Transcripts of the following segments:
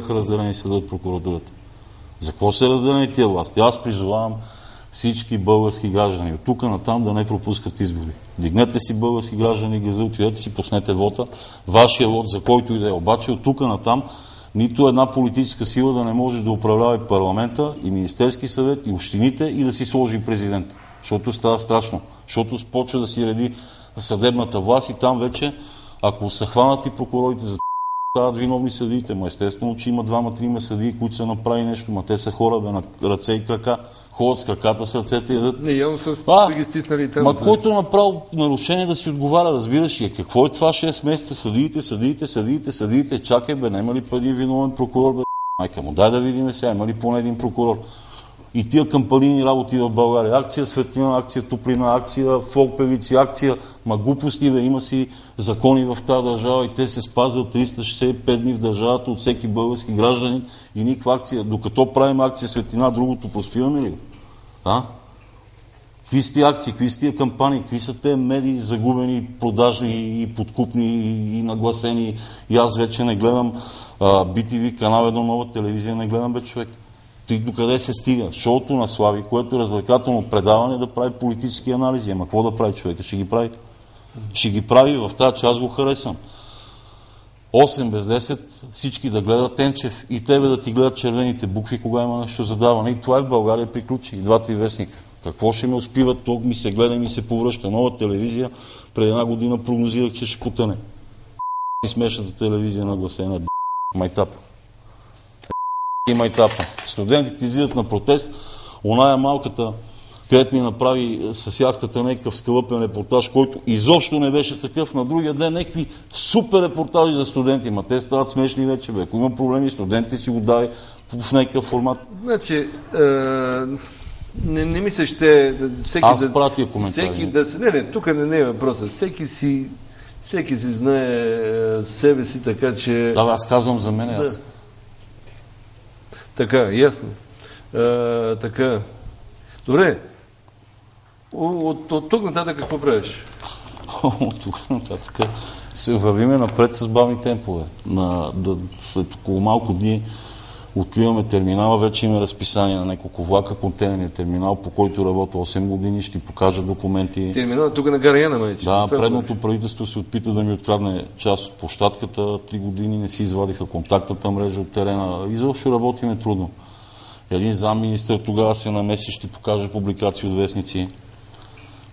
разделени съдът прокуратурата? За какво са разделени тия власти? Аз призовавам всички български граждани от тук натам да не пропускат избори. Дигнете си български граждани, газа, отидете си, пуснете вота. Вашия вод, за който и да е. Обаче от тук натам нито една политическа сила да не може да управлява и парламента, и Министерски съвет, и общините, и да си сложи президент. Защото става страшно. Защото почва да си реди съдебната власт и там вече, ако са хванати прокурорите за стават виновни съдиите. Ма естествено, че има двама-трима съдии, които са направили нещо, ма те са хора на ръце и крака. Ходят с краката, с ръцете и ядат. Не, явно са ги стиснали и те. Ма който е направил нарушение да си отговаря, разбираш ли? Какво е това 6 месеца? Съдиите, чакай бе, няма ли по един виновен прокурор, бе? Майка му, дай да видим сега, има ли поне един прокурор? И тия кампанийни работи в България. Акция Светлина, акция Топлина, акция Фолк певици, акция, ма глупости, бе, има си закони в тази държава и те се спазват 365 дни в държавата от всеки български гражданин и никаква акция. Докато правим акция Светлина, другото проспиваме ли го? Какви са тия акции, какви са тия кампании, какви са те медии загубени, продажни и подкупни и нагласени. И аз вече не гледам BTV, канал 1, Нова телевизия, не гледам, бе, човек. Ти докъде се стига? Шоуто на Слави, което е развлекателно предаване, да прави политически анализи. Ама какво да прави човека? Ще ги прави. Ще ги прави в тази, че аз го харесвам. 8 без 10, всички да гледат Тенчев и тебе да ти гледат червените букви, кога има нещо задаване. И това в България приключи. И двата вестника. Какво ще ме успиват? Тук ми се гледа и ми се повръща. Нова телевизия. Преди една година прогнозирах, че ще потъне. И смешната телевизия нагласена. Майтапа. И майтапа. Студентите излизат на протест. Оная малката, където ми направи с яхтата някакъв скалъпен репортаж, който изобщо не беше такъв. На другия ден някакви супер репортажи за студенти. Ма те стават смешни вече, бе. Ако има проблеми, студентите си го дай в някакъв формат. Значи, не мисля, ще всеки аз пратя коментари. Не, тук не е въпросът. Всеки си знае себе си, така че... Да, аз казвам за мен, аз. Така, ясно. Така. Добре. От тук нататък какво правиш? От тук нататък се вървиме напред с бавни темпове. След около малко дни откриваме терминала, вече има разписание на няколко влака, контейнерния терминал, по който работя 8 години, ще ти покажа документи. Терминал тук на гара Яна, майче. Да, предното правителство се опита да ми открадне част от площадката, 3 години не си извадиха контактната мрежа от терена. Изобщо работиме трудно. Един замминистър тогава се намеси, ще покаже публикации от вестници.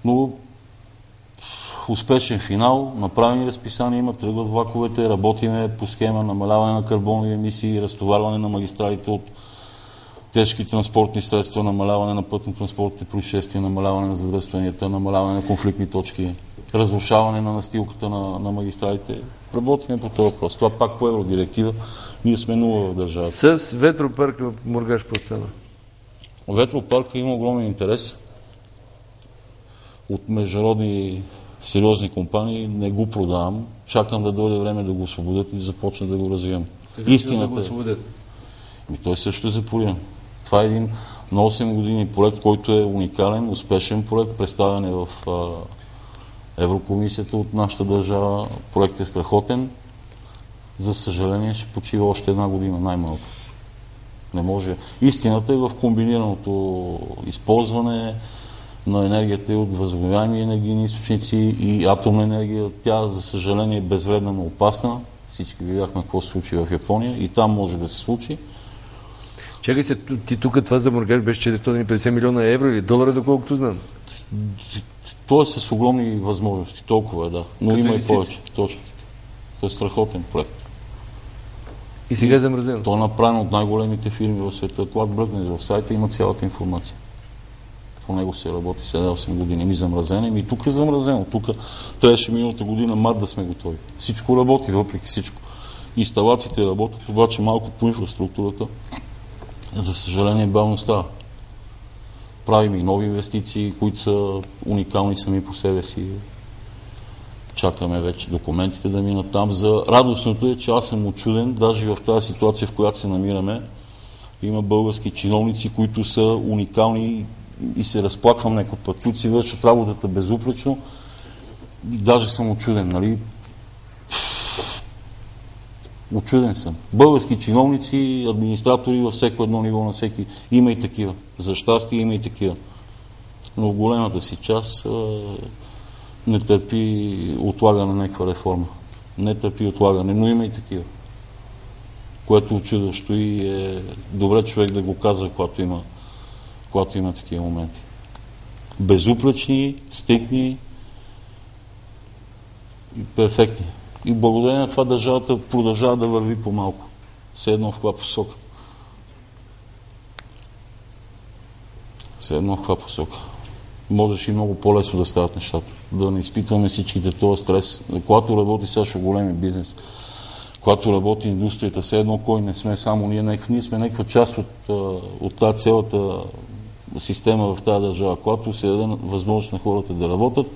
Но успешен финал, направени разписания има, тръгват влаковете, работиме по схема намаляване на карбонови емисии, разтоварване на магистралите от тежки транспортни средства, намаляване на пътно-транспортните происшествия, намаляване на задръстванията, намаляване на конфликтни точки, разрушаване на настилката на магистралите. Работиме по този въпрос. Това пак по евродиректива. Ние сме нула в държавата. С ветропарка в Мургаш по-стана? Ветропарка има огромен интерес от международни сериозни компании. Не го продавам. Чакам да дойде време да го освободят и да започне да го развивам. Истината да го освободят? Той също е запорен. Това е един на 8 години проект, който е уникален, успешен проект, представен е в Еврокомисията от нашата държава. Проектът е страхотен. За съжаление ще почива още една година, най-малко. Не може. Истината е в комбинираното използване на енергията от възобновяеми енергийни източници и атомна енергия. Тя, за съжаление, е безвредна, но опасна. Всички видяхме какво се случи в Япония и там може да се случи. Чакай се, ти тук това за Мургаш беше 450 милиона евро или долара, доколкото знам? То е с огромни възможности, толкова е, да. Но има и повече. Точно така. Това е страхотен проект. И сега е замразено? То е направено от най-големите фирми в света. Когато бръкнеш в сайта, има цялата информация. По него се работи 7-8 години. Ми замразено, и тук е замразено. Тук трябваше миналата година март да сме готови. Всичко работи, въпреки всичко. Инсталациите работят, обаче малко по инфраструктурата. За съжаление, бавно става. Правим и нови инвестиции, които са уникални сами по себе си. Чакаме вече документите да минат там. За радостното е, че аз съм учуден, даже в тази ситуация, в която се намираме, има български чиновници, които са уникални и се разплаквам някой път, които си вършат работата безупречно. И даже съм учуден, нали? Очуден съм. Български чиновници, администратори във всеко едно ниво на всеки. Има и такива. За щастие има и такива. Но в големата си част не търпи отлагане на някаква реформа. Не търпи отлагане, но има и такива. Което очудващо и е добре човек да го казва, когато има такива моменти. Безупречни, стикни и перфектни. И благодарение на това държавата продължава да върви по-малко. Все едно в каква посока. Все едно в каква посока. Можеш и много по-лесно да стават нещата. Да не изпитваме всичките този стрес. Когато работи Сашо големи бизнес, когато работи индустрията, все едно кой не сме само ние сме някаква част от тази цялата система в тази държава. Когато се даде възможност на хората да работят,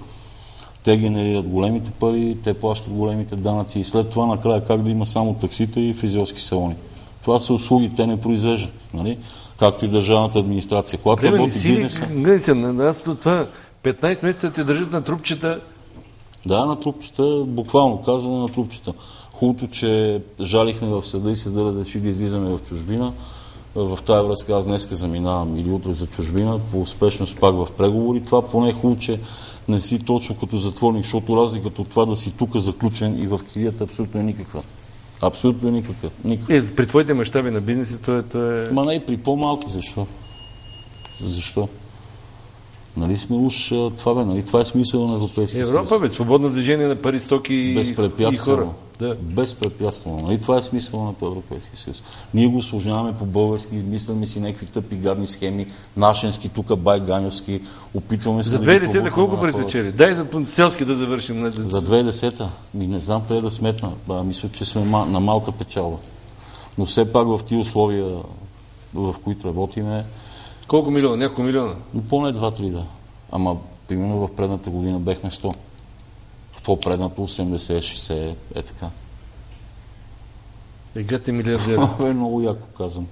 те генерират големите пари, те плащат големите данъци и след това накрая как да има само таксита и фризьорски салони. Това са услуги, те не произвеждат, нали? Както и държавната администрация. Когато работи бизнеса... Аз това 15 месеца те държат на трупчета. Да, на трупчета, буквално казваме на трупчета. Хубавото, че жалихме в съда и съда разреши да излизаме в чужбина. В тази връзка аз днеска заминавам или утре за чужбина, по успешност пак в преговори. Това поне е хубаво, че не си точно като затворник, защото разликата от това да си тук заключен и в килията абсолютно е никаква. Абсолютно е никаква. При твоите мащаби на бизнеса то е... Ма не и при по-малко. Защо? Защо? Нали сме уж това бе, нали? Това е смисъл на Европейския съюз. Европа бе, свободно движение на пари, стоки и хора. Да. Безпрепятствено. Нали? Това е смисъл на Европейския съюз. Ние го осложняваме по-български, измисляме си някакви тъпи гадни схеми, нашенски, тук байганевски, опитваме се... За 2010 колко предпечели? Дай да селски да завършим. За 2010 не знам, трябва да сметна. Мисля, че сме на малка печалба. Но все пак в тия условия, в които работиме... Колко милиона? Няколко милиона? Поне 2-3, да. Ама, примерно в предната година бехме 100. В по-предната 80-60, е така. Егате милиардера. Това е много яко, казвам.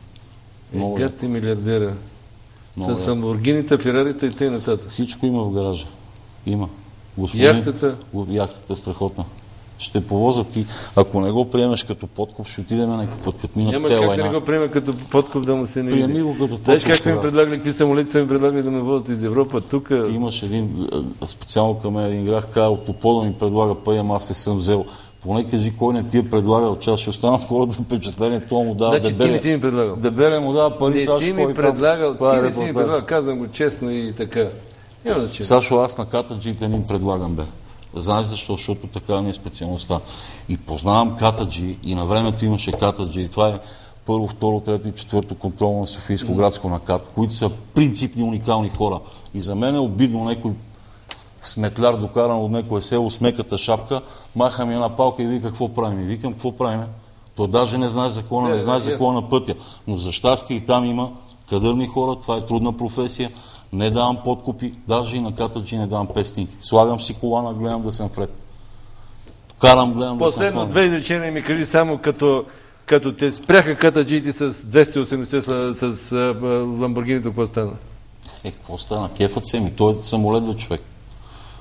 Егате милиардера. С Ламборгините, Ферарите и т.н. Всичко има в гаража. Има. Яхтата? Яхтата е страхотна. Ще повозят и ако не го приемеш като подкуп, ще отидем някакъв път, като минат Няма как да не го приема като подкуп да му се не види. Приеми го като подкуп. Знаеш как са ми предлагали, какви самолети са ми предлагали да ме водят из Европа, тук... Ти имаш един, специално към мен един грах, каза, от Топола ми предлага пари, ама аз не съм взел. Поне кажи кой не ти е предлагал час, ще останат хората впечатление, това му дава Значи ти не си ми предлагал. Дебеле му дава пари, не Сашо, си ми предлагал, ти не си ми предлагал, казвам го честно и така. Няма значение. Сашо, аз на катаджиите не им предлагам, бе. Знаеш защо? Защото така ми е специалността. И познавам катаджи, и на времето имаше катаджи, и това е първо, второ, трето и четвърто контролно на Софийско градско накат, които са принципни, уникални хора. И за мен е обидно някой сметляр, докаран от някое село с меката шапка, маха ми една палка и вика какво правим. И викам какво правим. Той даже не знае закона, не знае закона на пътя. Но за щастие и там има кадърни хора, това е трудна професия. Не давам подкупи, даже и на катаджи не давам пестинки. Слагам си колана, гледам да съм вред. Карам, гледам да съм вред. Последно две изречения ми кажи само като те спряха катаджиите с 280 с Ламборгинито, какво стана? Какво стана? Кефът се ми, той е самолет бе човек.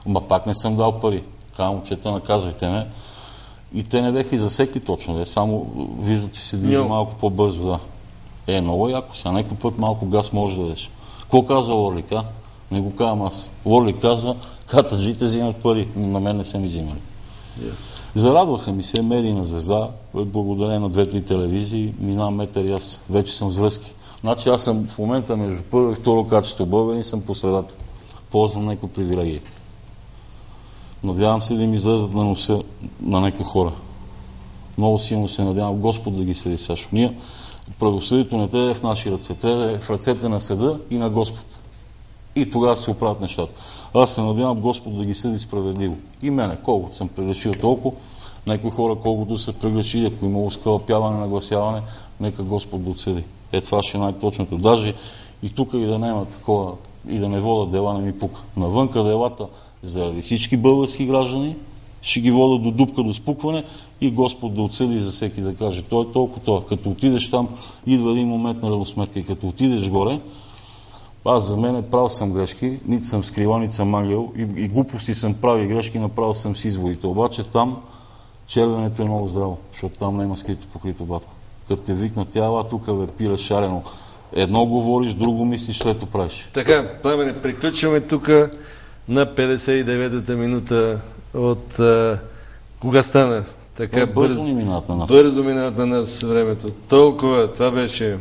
Ма пак не съм дал пари. Казвам, момчета, наказвайте ме. И те не беха и засекли точно, бе. Само виждат, че се движи малко по-бързо, да. Много яко сега. Някой път малко газ може да дадеш. Какво казва Орлик, а? Не го казвам аз. Орлик казва, катаджите взимат пари, но на мен не са ми взимали. Yes. Зарадваха ми се, медийна звезда, благодарение на 2-3 телевизии, минавам метър и аз вече съм с връзки. Значи аз съм в момента между първо и второ качество българин, съм по средата. Ползвам някои привилегии. Надявам се да им излезат на носа на някои хора. Много силно се надявам Господ да ги съди, Сашо. Ние правосъдието не трябва да е в наши ръце, трябва да е в ръцете на съда и на Господ. И тогава се оправят нещата. Аз се надявам Господ да ги съди справедливо. И мене, колкото съм прегрешил толкова, някои хора колкото са прегрешили, ако има оскълпяване, нагласяване, нека Господ да отсъди. Това ще е най-точното. Даже и тук и да няма такова, и да не вода дела, не ми пука. Навънка делата, заради всички български граждани, ще ги вода до дупка, до спукване и Господ да отсъди за всеки да каже. Той е толкова това. Като отидеш там, идва един момент на равносметка и като отидеш горе, аз за мен правил съм грешки, нито съм скрила, нито съм ангел и глупости съм правил грешки, направил съм с изводите. Обаче там червенето е много здраво, защото там няма скрито покрито, батко. Като те викна тя, тук бе, пиле шарено. Едно говориш, друго мислиш, трето правиш. Така, Пламене, приключваме тук на 59-та минута от... кога стана? Така, бързо ни минават на нас. Бързо минават на нас времето. Толкова, това беше...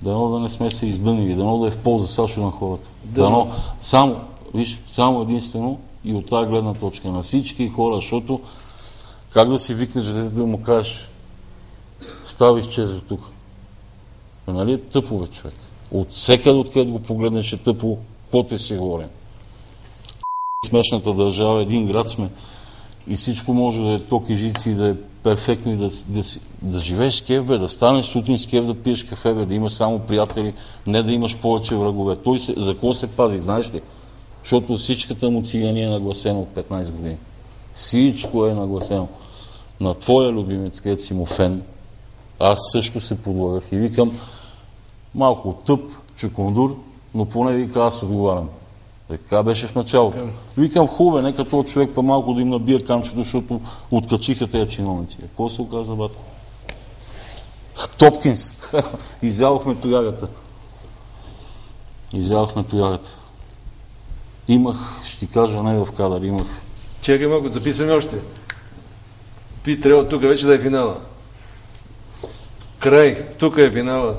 Дано да не сме се издънили, дано да е в полза Сашо на хората. Дано само, виж, само единствено и от тази гледна точка на всички хора, защото как да си викнеш да му кажеш стави изчезва тук. Нали е тъпо, бе, човек? От всекъде, откъдето го погледнеш е тъпо, по-те си говорим. Смешната държава, един град сме и всичко може да е ток и жици, да е перфектно и да живееш с кеф, бе, да станеш сутрин с кеф, да пиеш кафе, бе, да имаш само приятели, не да имаш повече врагове. Той за какво се пази, знаеш ли? Защото всичката му цигани е нагласено от 15 години. Всичко е нагласено. На твоя любимец, където си му фен, аз също се подлагах и викам малко тъп, чукундур, но поне вика аз отговарям. Така беше в началото. Викам хубаве, нека този човек па малко да им набия камчето, защото откачиха тези чиновници. Какво се оказа, батко? Топкинс. Изявахме тоягата. Имах, ще ти кажа, не в кадър, имах. Чекай малко, записаме още. Би трябвало тук вече да е финала. Край, тук е финала.